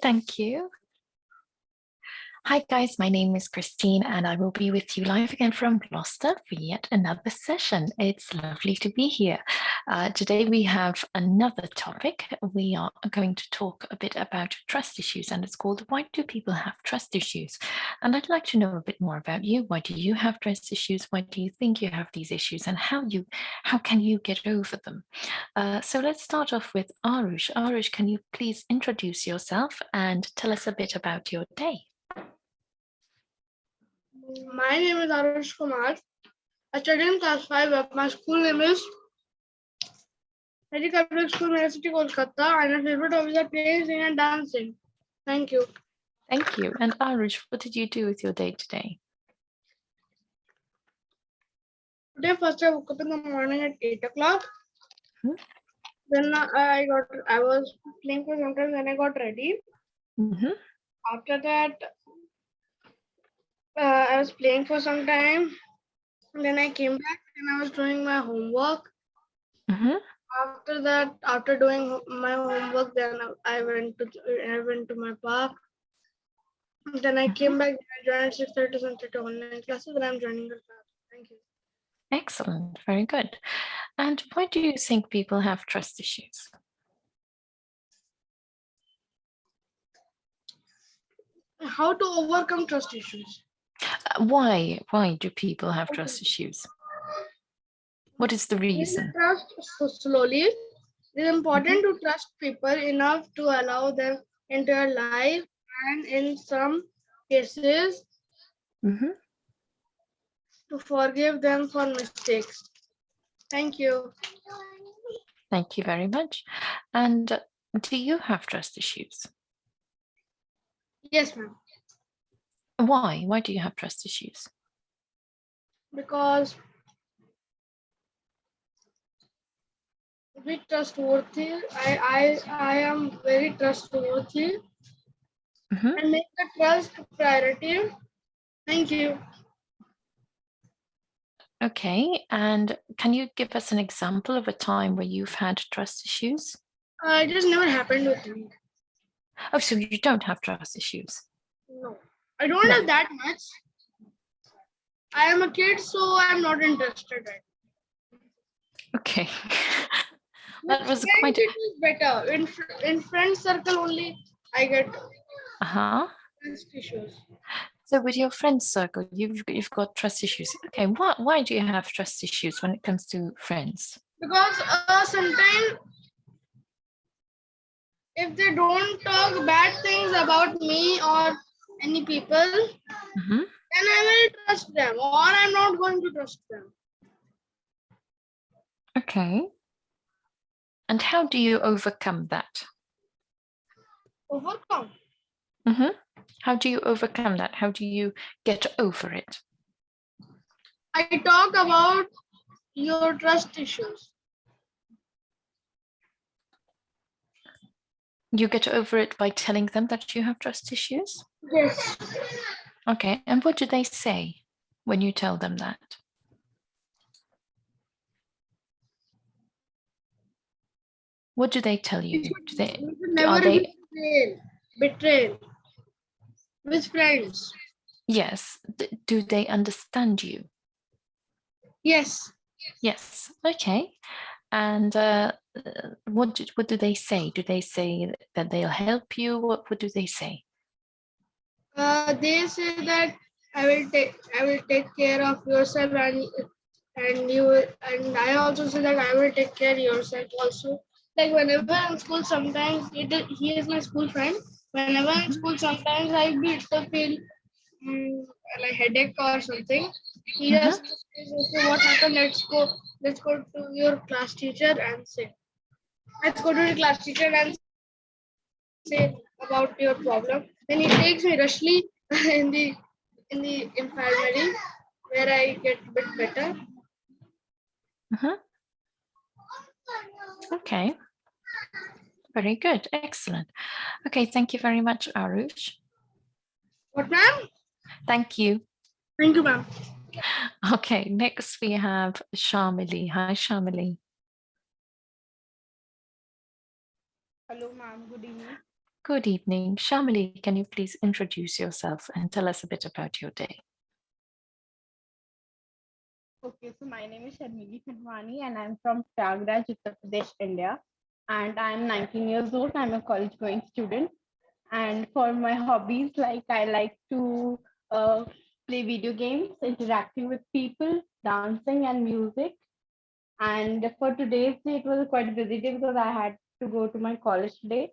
thank you. Hi guys, my name is Christine and I will be with you live again from Gloucester for yet another session. It's lovely to be here. Today we have another topic. We are going to talk a bit about trust issues, and it's called Why Do People Have Trust Issues? And I'd like to know a bit more about you. Why do you have trust issues? Why do you think you have these issues, and how can you get over them? So let's start off with Arush. Arush, can you please introduce yourself and tell us a bit about your day? My name is Arush Kumar. I study in class 5. My school name is City Public School, University, Kolkata, and my favorite hobbies are playing, singing, and dancing. Thank you. Thank you. And Arush, what did you do with your day today? Today, first I woke up in the morning at 8 o'clock. Hmm? Then I was playing for some time. Then I got ready. After that, I was playing for some time. Then I came back and I was doing my homework. After that, after doing my homework, then I went to my park. Then I came back. I joined 6:30 to online classes. Then I'm joining the class. Thank you. Excellent. Very good. And why do you think people have trust issues? How to overcome trust issues? Why do people have trust issues? What is the reason? Trust slowly. It is important to trust people enough to allow them into your life, and in some cases, to forgive them for mistakes. Thank you. Thank you very much. And do you have trust issues? Yes, ma'am. Why? Why do you have trust issues? Because be trustworthy. I am very trustworthy. And make the trust priority. Thank you. Okay, and can you give us an example of a time where you've had trust issues? It just never happened with me. Oh, so you don't have trust issues? No, I don't have that much. I am a kid, so I'm not interested. Okay. That was quite. It is better in friend circle only. I get trust issues. So with your friend circle, you've got trust issues. Okay, why do you have trust issues when it comes to friends? Because sometimes if they don't talk bad things about me or any people, then I will trust them, or I'm not going to trust them. Okay. And how do you overcome that? Overcome? How do you overcome that? How do you get over it? I talk about your trust issues. You get over it by telling them that you have trust issues? Yes. Okay, and what do they say when you tell them that? What do they tell you? Do they, never betray with friends. Yes. Do they understand you? Yes. Yes. Okay. And what do they say? Do they say that they'll help you? What do they say? They say that I will take care of yourself, and I also say that I will take care of yourself also. Like whenever I'm in school, sometimes he is my school friend. Whenever I'm in school, sometimes I feel like headache or something. He just says, okay, what happened? Let's go to your class teacher and say. Let's go to the class teacher and say about your problem. Then he takes me rushly in the infirmary where I get a bit better. Okay. Very good. Excellent. Okay. Thank you very much, Arush. What, ma'am? Thank you. Thank you, ma'am. Okay. Next we have Shamili. Hi, Shamili. Hello, ma'am. Good evening. Good evening. Shamali, can you please introduce yourself and tell us a bit about your day? Okay, so my name is Sharmili Khandwani and I'm from Prayagraj, Uttar Pradesh, India. And I'm 19 years old. I'm a college going student. And for my hobbies, like I like to play video games, interacting with people, dancing, and music. And for today's day, it was a quite busy day because I had to go to my college today.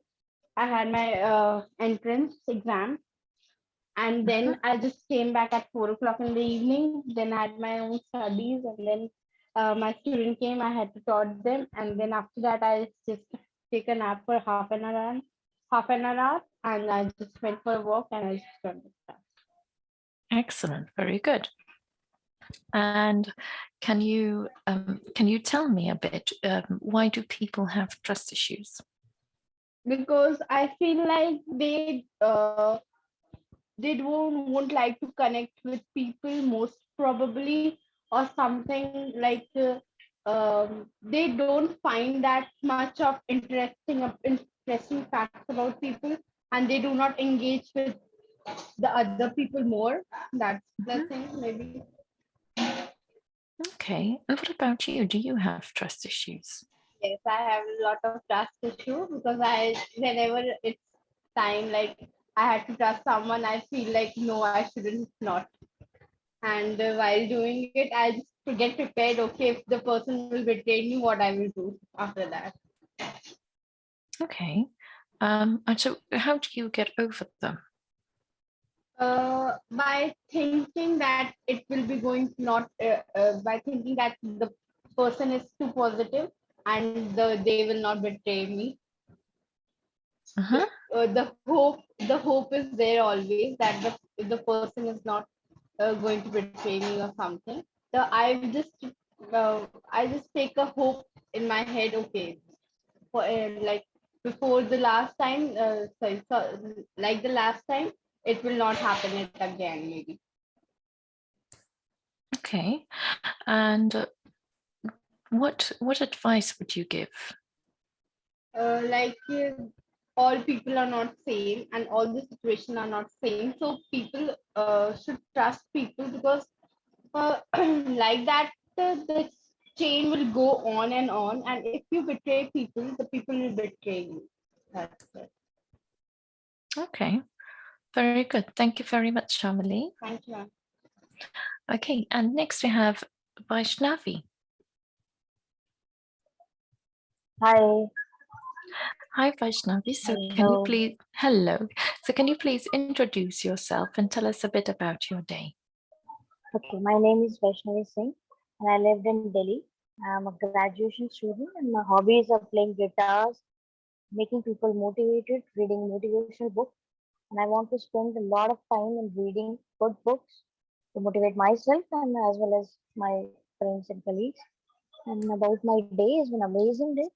I had my entrance exam, and Mhm. then I just came back at 4 o'clock in the evening. Then I had my own studies, and then my student came. I had to taught them, and then after that, I just take a nap for half an hour, and I just went for a walk, and I just got back. Excellent. Very good. And can you tell me a bit, why do people have trust issues? Because I feel like they won't like to connect with people most probably, or something like they don't find that much of interesting facts about people, and they do not engage with the other people more. That's the Mhm. thing, maybe. Okay. And what about you? Do you have trust issues? Yes, I have a lot of trust issue because I whenever it's time, like I had to trust someone, I feel like no, I shouldn't not. And while doing it, I just get prepared. Okay, if the person will betray me, what I will do after that. Okay. And so how do you get over them? By thinking that it will be going not by thinking that the person is too positive and they will not betray me. Uh-huh. The hope is there always that the person is not going to betray me or something. So I just take a hope in my head. Okay, for like before the last time, sorry, so, like the last time, it will not happen it again, maybe. Okay. And what advice would you give? Like all people are not same and all the situations are not same, so people should trust people because like that the chain will go on, and if you betray people, the people will betray you. That's it. Okay. Very good. Thank you very much, Shamali. Thank you, ma'am. Okay. And next we have Vaishnavi. Hi, Hi, Vaishnavi. So can you hello. please, hello. So can you please introduce yourself and tell us a bit about your day? Okay, my name is Vaishnavi Singh and I lived in Delhi. I'm a graduation student and my hobbies are playing guitars, making people motivated, reading motivational books, and I want to spend a lot of time in reading good books to motivate myself and as well as my friends and colleagues. And about my day is an amazing day.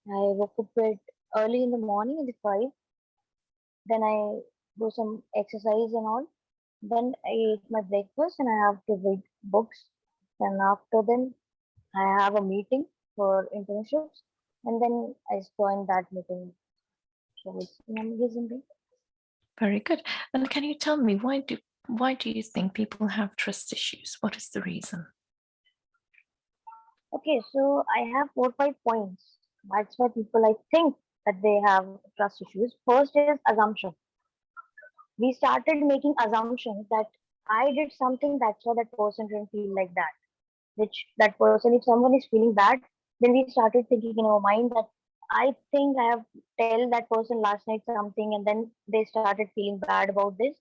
I woke up at early in the morning at the 5, then I do some exercise and all. Then I eat my breakfast and I have to read books. Then after then I have a meeting for internships and then I join that meeting. So it's an amazing day. Very good. And can you tell me why do you think people have trust issues? What is the reason? Okay, so I have 4 5 points. That's why people I think that they have trust issues. First is assumption. We started making assumptions that I did something, that's why that person didn't feel like that. Which that person, if someone is feeling bad, then we started thinking in our mind that I think I have tell that person last night something, and then they started feeling bad about this.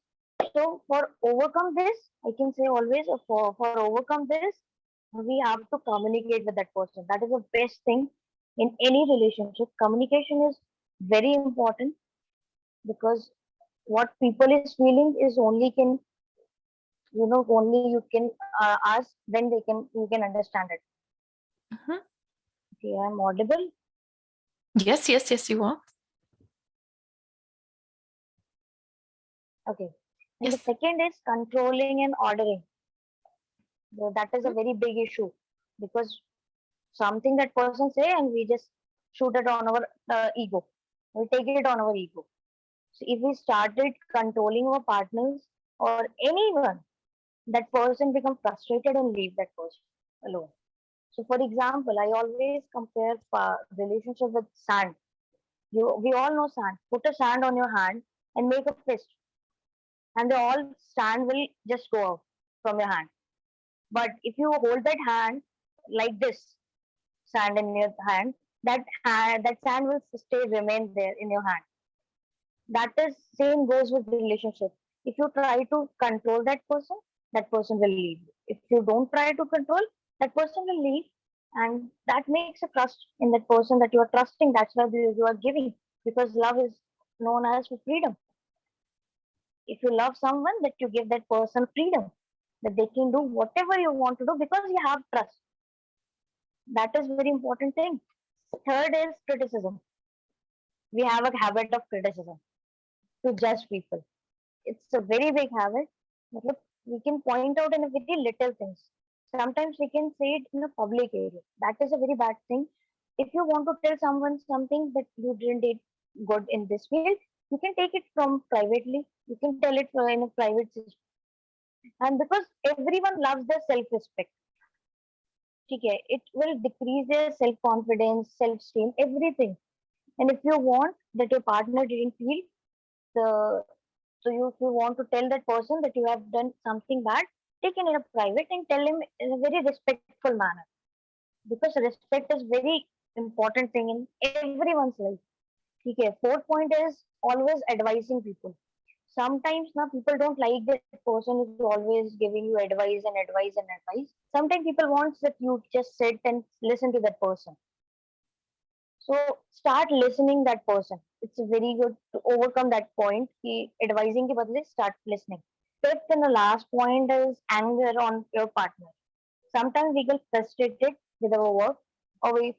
So for overcome this, I can say always for overcome this, we have to communicate with that person. That is the best thing in any relationship. Communication is very important because what people is feeling is only can only you can ask, then they can you can understand it. Mhm. Okay, I'm audible. Yes, yes, yes, you are. Okay. And the Yes. second is controlling and ordering. That is a Mhm. very big issue because something that person say and we just shoot it on our ego. We take it on our ego. So if we started controlling our partners or anyone, that person become frustrated and leave that person alone. So for example, I always compare relationship with sand. We all know sand. Put a sand on your hand and make a fist, and the all sand will just go out from your hand. But if you hold that hand like this, sand in your hand, that sand will stay remain there in your hand. That is same goes with relationship. If you try to control that person will leave. If you don't try to control, that person will leave, and that makes a trust in that person that you are trusting. That's why you are giving, because love is known as freedom. If you love someone, that you give that person freedom, that they can do whatever you want to do because you have trust. That is very important thing. Third is criticism. We have a habit of criticism to judge people. It's a very big habit. Matlab, we can point out in a very little things. Sometimes we can say it in a public area. That is a very bad thing. If you want to tell someone something that you didn't did good in this field, you can take it from privately. You can tell it in a private system. And because everyone loves their self-respect, okay, it will decrease their self-confidence, self-esteem, everything. And if you want that your partner didn't feel the if you want to tell that person that you have done something bad, take it in a private and tell him in a very respectful manner. Because respect is very important thing in everyone's life. Okay. Fourth point is always advising people. Sometimes now people don't like that person is always giving you advice and advice and advice. Sometimes people want that you just sit and listen to that person. So start listening that person. It's very good to overcome that point. Advising के बदले start listening. Fifth and the last point is anger on your partner. Sometimes we get frustrated with our work, or we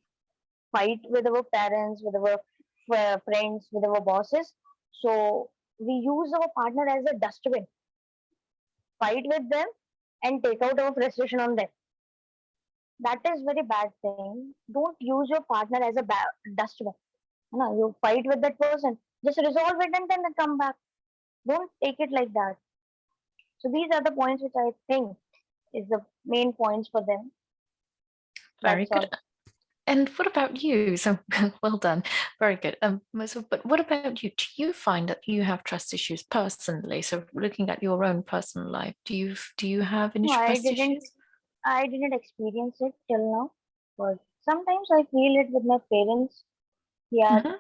fight with our parents, with our friends, with our bosses. So we use our partner as a dustbin. Fight with them and take out our frustration on them. That is very bad thing. Don't use your partner as a dustbin. No, you fight with that person. Just resolve it and then come back. Don't take it like that. So these are the points which I think is the main points for them. Very That's good. all. And what about you? So well done. Very good. But what about you? Do you find that you have trust issues personally? So looking at your own personal life, do you have any No, trust issues? I didn't experience it till now, but sometimes I feel it with my parents. Yeah, Mhm.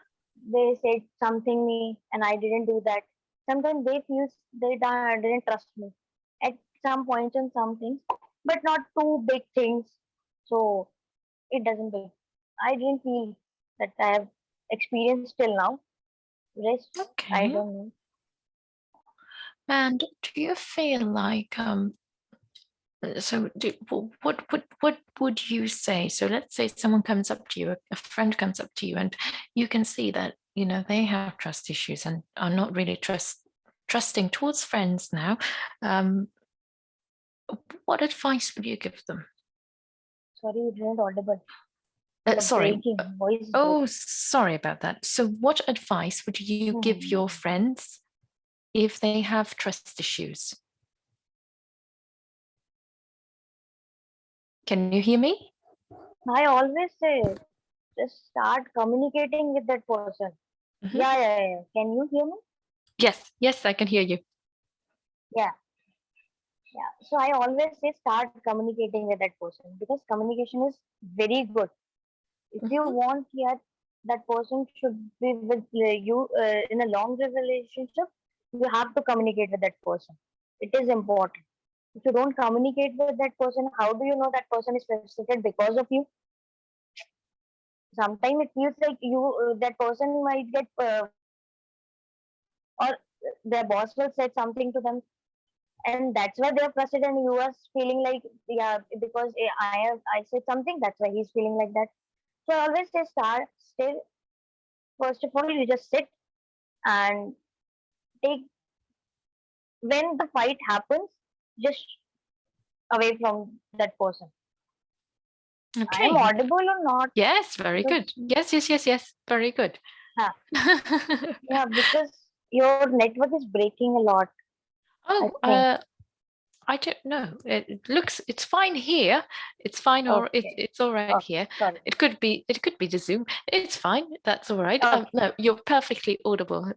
they said something me and I didn't do that. Sometimes they feel didn't trust me at some points and some things, but not too big things. So it doesn't big. I didn't feel that I have experienced till now. Rest, I Okay. don't know. And do you feel like so what would you say? So let's say someone comes up to you, a friend comes up to you, and you can see that they have trust issues and are not really trusting towards friends now. Um, what advice would you give them? Sorry, you didn't audible. You're Sorry. breaking. Voice is breaking. Oh, sorry about that. So, what advice would you give your friends if they have trust issues? Can you hear me? I always say just start communicating with that person. Mhm. Yeah. Can you hear me? Yes, I can hear you. Yeah. Yeah. So I always say start communicating with that person because communication is very good. If you Mhm. want that person should be with you in a long relationship, you have to communicate with that person. It is important. If you don't communicate with that person, how do you know that person is frustrated because of you? Sometimes it feels like that person might get or their boss will say something to them, and that's why they're frustrated, and you are feeling like, yeah, because I said something, that's why he's feeling like that. So I always say stay. First of all, you just sit and take when the fight happens, just away from that person. I am Okay. audible or not? Yes, very Because good. Yes. Very good. yeah, yeah, because Your network is breaking a lot, I Oh, think. I don't know. It's fine here. It's fine, or Okay. it's all right Okay. here. Sorry. It could be the Zoom. It's fine. That's all right. Okay. No, you're perfectly audible.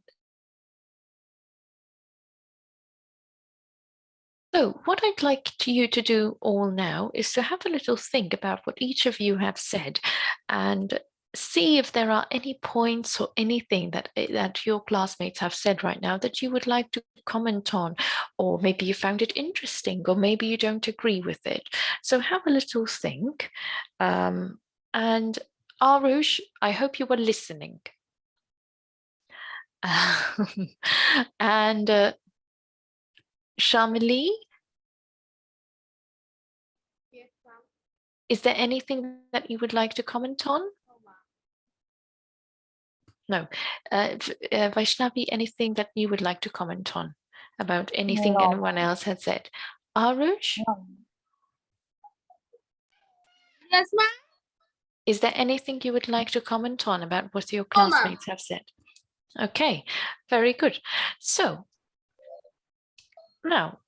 So what I'd like you to do all now is to have a little think about what each of you have said and see if there are any points or anything that your classmates have said right now that you would like to comment on, or maybe you found it interesting, or maybe you don't agree with it. So have a little think. And Arush, I hope you were listening. And Shamili, Yes, ma'am. is there anything that you would like to comment on? No, ma'am. No. Vaishnavi, anything that you would like to comment on about anything No, anyone ma'am. else had said? Arush, No. Yes, ma'am. is there anything you would like to comment on about what your No, ma'am. classmates have said? Okay, very good. So now,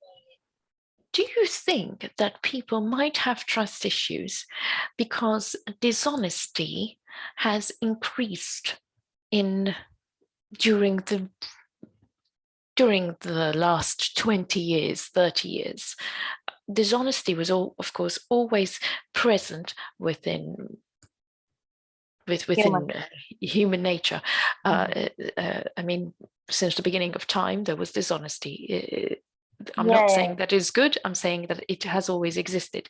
do you think that people might have trust issues because dishonesty has increased in during the last 20 years, 30 years? Dishonesty was, of course, always present within Human. human nature. Mhm. I mean, since the beginning of time, there was dishonesty. I'm Yeah, not yeah. saying that is good. I'm saying that it has always existed.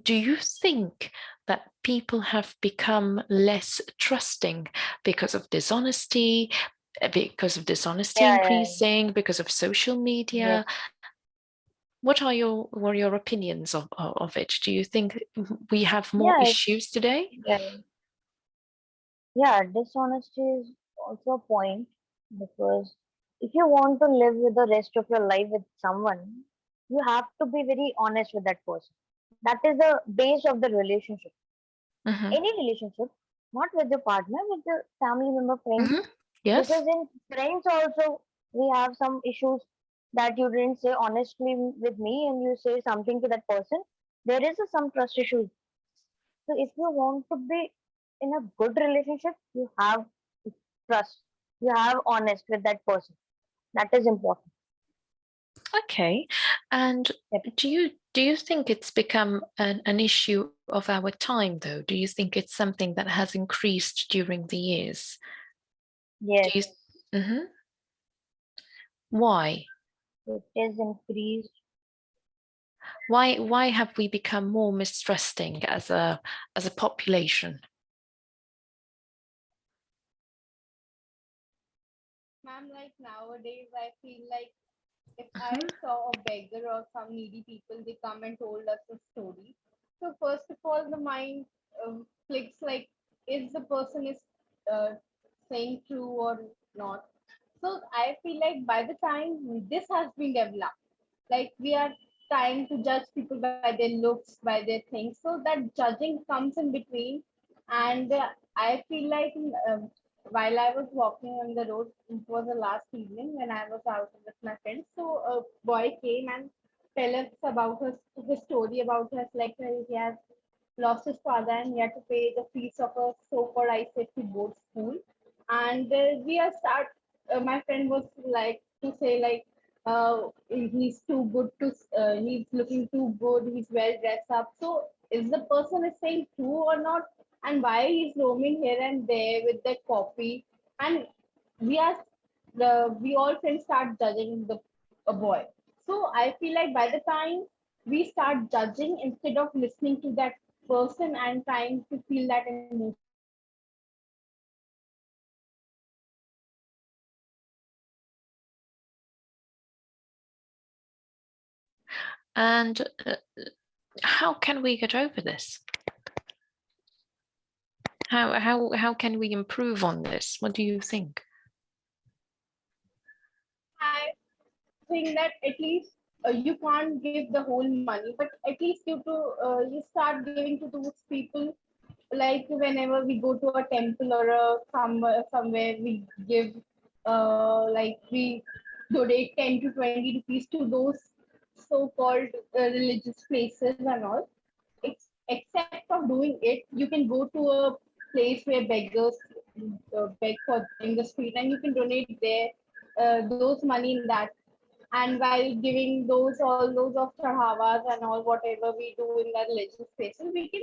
Do you think that people have become less trusting because of dishonesty? Because of dishonesty Yeah, yeah. increasing, because of social Yes. media? What are your opinions of it? Do you think we have more Yeah, issues today? yeah. Yeah, dishonesty is also a point because if you want to live with the rest of your life with someone, you have to be very honest with that person. That is the base of the relationship. Hmm. Any relationship, not with your partner, with your family member, friends. Hmm. Yes. Because in friends also, we have some issues that you didn't say honestly with me and you say something to that person. There is some trust issues. So if you want to be in a good relationship, you have trust. You have honest with that person. That is important. Okay. And Yep. do you think it's become an issue of our time, though? Do you think it's something that has increased during the years? Do Yes, you? Hmm. Why? it is increased. Why have we become more mistrusting as a population? Ma'am, like nowadays, I feel like if I Mhm. saw a beggar or some needy people, they come and told us a story. So first of all, the mind clicks like, is the person is uh, saying true or not? So I feel like by the time this has been developed, like we are trying to judge people by their looks, by their things. So that judging comes in between, and I feel like while I was walking on the road, it was the last evening when I was out with my friends. So a boy came and tell us about his story about his like he has lost his father and he had to pay the fees of a so-called ICSE board school. And we are start. My friend was like to say like he's too good to he's looking too good. He's well dressed up. So is the person is saying true or not? And why he's roaming here and there with that copy? And we are we all friends start judging the a boy. So I feel like by the time we start judging instead of listening to that person and trying to feel that emotion, And how can we get over this? How can we improve on this? What do you think? I think that at least you can't give the whole money, but at least you start giving to those people. Like whenever we go to a temple or somewhere we give like we donate 10 to 20 rupees to those so-called religious places and all. Except for doing it, you can go to a place where beggars beg for in the street, and you can donate there those money in that. And while giving those all those of chadhavas and all whatever we do in the religious places, we can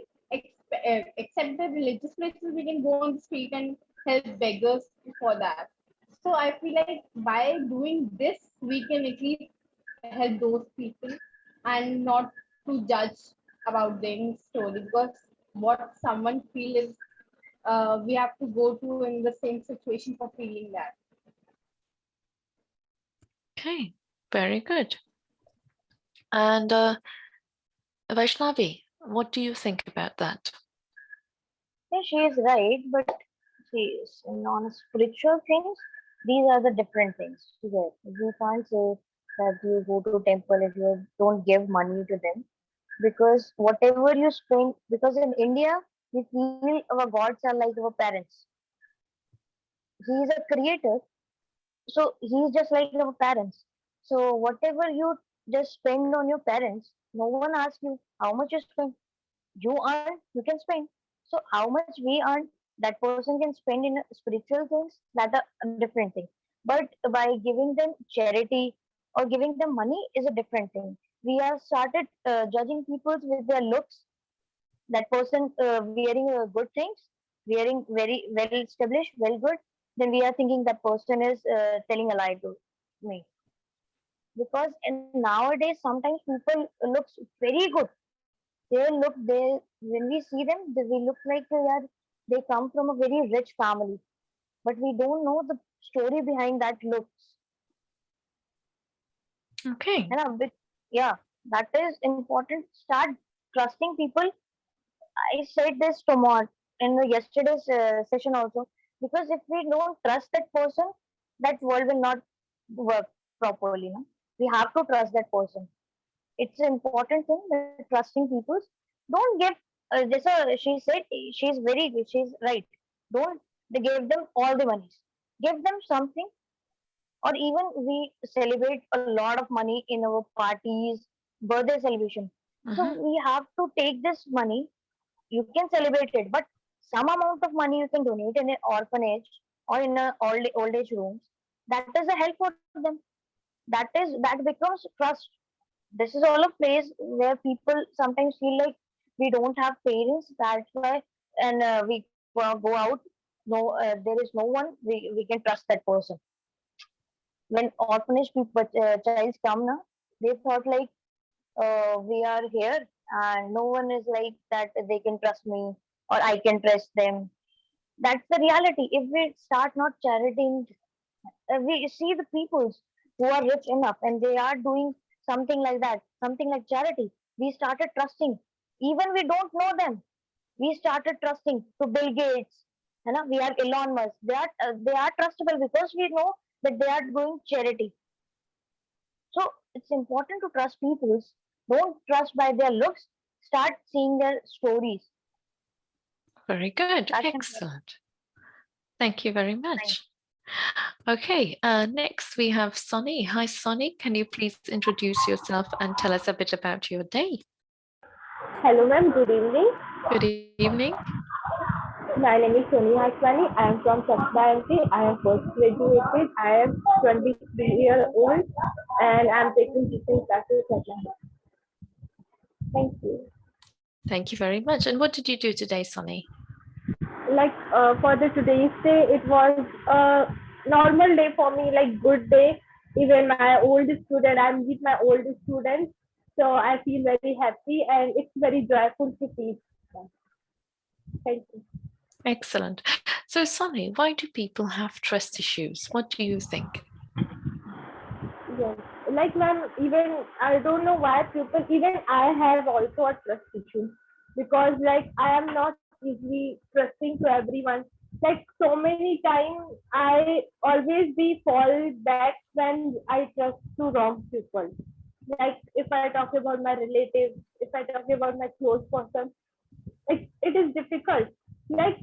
accept the religious places. We can go on the street and help beggars for that. So I feel like by doing this, we can at least help those people and not to judge about their story, because what someone feel is we have to go through in the same situation for feeling that. Okay, very good. And Vaishnavi, what do you think about that? Yeah, she is right, but she is on spiritual things. These are the different things. Okay, you can't say that you go to temple if you don't give money to them, because whatever you spend, because in India we feel our gods are like our parents. He is a creator, so he's just like our parents. So whatever you just spend on your parents, no one asks you how much you spend. You earn, you can spend. So how much we earn, that person can spend in spiritual things. That are a different thing. But by giving them charity or giving them money is a different thing. We have started judging people with their looks. That person wearing good things, wearing very well established, well good, then we are thinking that person is telling a lie to me. Because in nowadays sometimes people looks very good. They when we see them, we look like they come from a very rich family, but we don't know the story behind that looks. Okay. Yeah, that is important. Start trusting people. I said this tomorrow in the yesterday's session also, because if we don't trust that person, that world will not work properly. No? We have to trust that person. It's an important thing that trusting people. Don't give this. She said she's very good. She's right. Don't they give them all the money. Give them something, or even we celebrate a lot of money in our parties, birthday celebration. So Mhm. we have to take this money. You can celebrate it, but some amount of money you can donate in an orphanage or in a old age rooms. That is a help for them. That becomes trust. This is all a place where people sometimes feel like we don't have parents. That's why, and we go out. No, there is no one. We can trust that person. When orphanage people, childs come now, they thought like we are here, and no one is like that. They can trust me, or I can trust them. That's the reality. If we start not charitying, we see the peoples who are rich enough and they are doing something like that, something like charity. We started trusting, even we don't know them. We started trusting to Bill Gates. You know, we are Elon Musk. They are trustable because we know that they are doing charity. So it's important to trust people. Don't trust by their looks. Start seeing their stories. Very good. That's important. Excellent. Thank you very much. Okay, next we have Sonny. Hi, Sonny. Can you please introduce yourself and tell us a bit about your day? Hello, ma'am. Good evening. Good evening. My name is Soni Haswani. I am from Chakra MP. I am first graduated. I am 23-year-old and I am taking teaching classes at now. Thank you. Thank you very much. And what did you do today, Sonny? Like for the today's day, it was a normal day for me, like good day. Even my old student, I'm with my old students. So I feel very happy and it's very joyful to teach them. Thank you. Excellent. So, Sonny, why do people have trust issues? What do you think? Yes, like ma'am, even I don't know why people, even I have also a trust issue, because like I am not easily trusting to everyone. Like so many times, I always be fall back when I trust to wrong people. Like if I talk about my relatives, if I talk about my close person, it is difficult. Like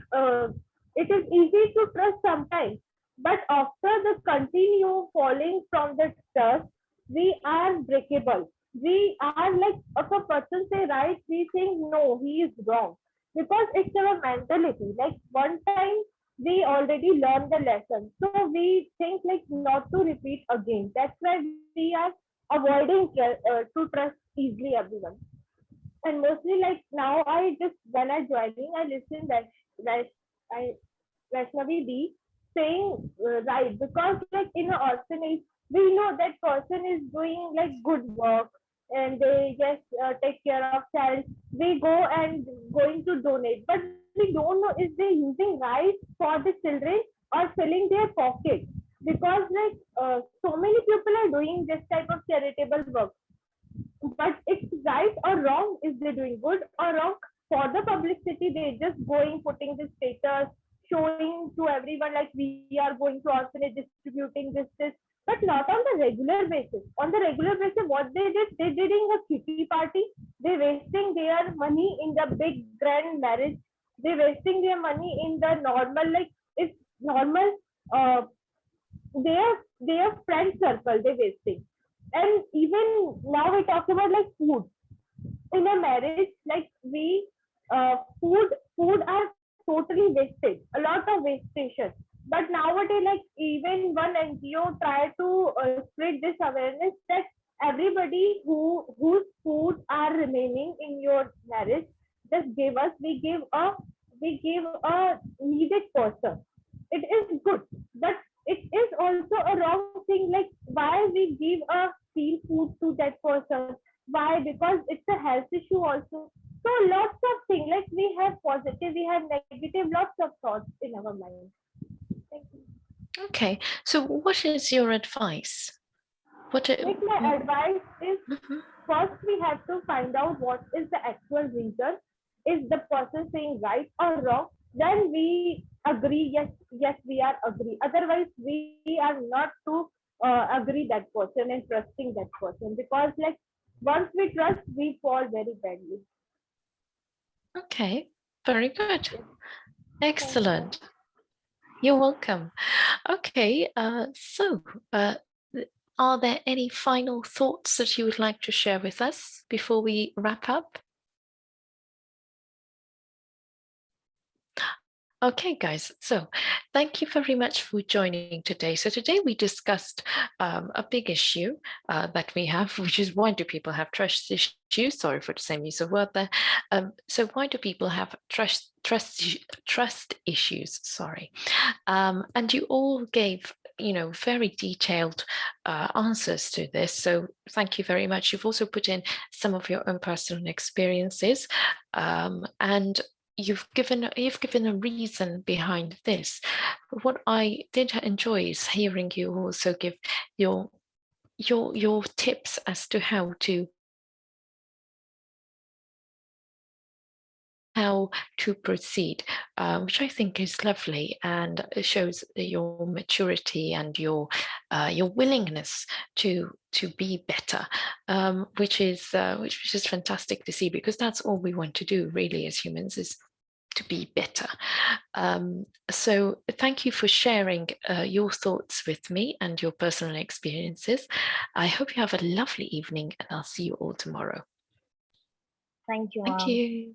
it is easy to trust sometimes, But after the continue falling from the trust, we are breakable. We are like, if a person say right, we think no, he is wrong. Because it's our mentality. Like one time we already learned the lesson. So we think like not to repeat again. That's why we are avoiding to trust easily everyone. And mostly like now I just when I joining I listen that I Vaishnavi B saying right because like in an orphanage we know that person is doing like good work and they just take care of child. We go and going to donate, but we don't know if they using right for the children or filling their pocket because like so many people are doing this type of charitable work, but it's right or wrong, is they doing good or wrong for the publicity, they just going putting this status showing to everyone like we are going to orphanage distributing this, but not on the regular basis. On the regular basis what they did in a kitty party, they wasting their money in the big grand marriage, they wasting their money in the normal like it's normal uh, their friend circle they wasting. And even now we talk about like food in a marriage, like we food are totally wasted, a lot of wastation. But nowadays like even one NGO try to spread this awareness that everybody whose food are remaining in your marriage, just give us, we give a needed person. It is good, but it is also a wrong thing like why we give a free food to that person. Why? Because it's a health issue also. So lots of things like we have positive, we have negative, lots of thoughts in our mind. Thank you. Okay, so what is your advice? Like my advice is Mhm. first we have to find out what is the actual reason. Is the person saying right or wrong? Then we agree, yes, we are agree. Otherwise, we are not to agree that person and trusting that person because like once we trust, we fall very badly. Okay, very good. Yes. Thank you. Excellent. You're welcome. Okay, uh, are there any final thoughts that you would like to share with us before we wrap up? Okay, guys, so thank you very much for joining today. So today we discussed a big issue that we have, which is why do people have trust issues? Sorry for the same use of word there. So why do people have trust issues? Sorry, and you all gave very detailed answers to this. So thank you very much. You've also put in some of your own personal experiences, and you've given a reason behind this. What I did enjoy is hearing you also give your your tips as to how to proceed, which I think is lovely and it shows your maturity and your willingness to be better, which is fantastic to see because that's all we want to do really as humans is to be better. So thank you for sharing your thoughts with me and your personal experiences. I hope you have a lovely evening and I'll see you all tomorrow. Thank you, Thank ma'am. you.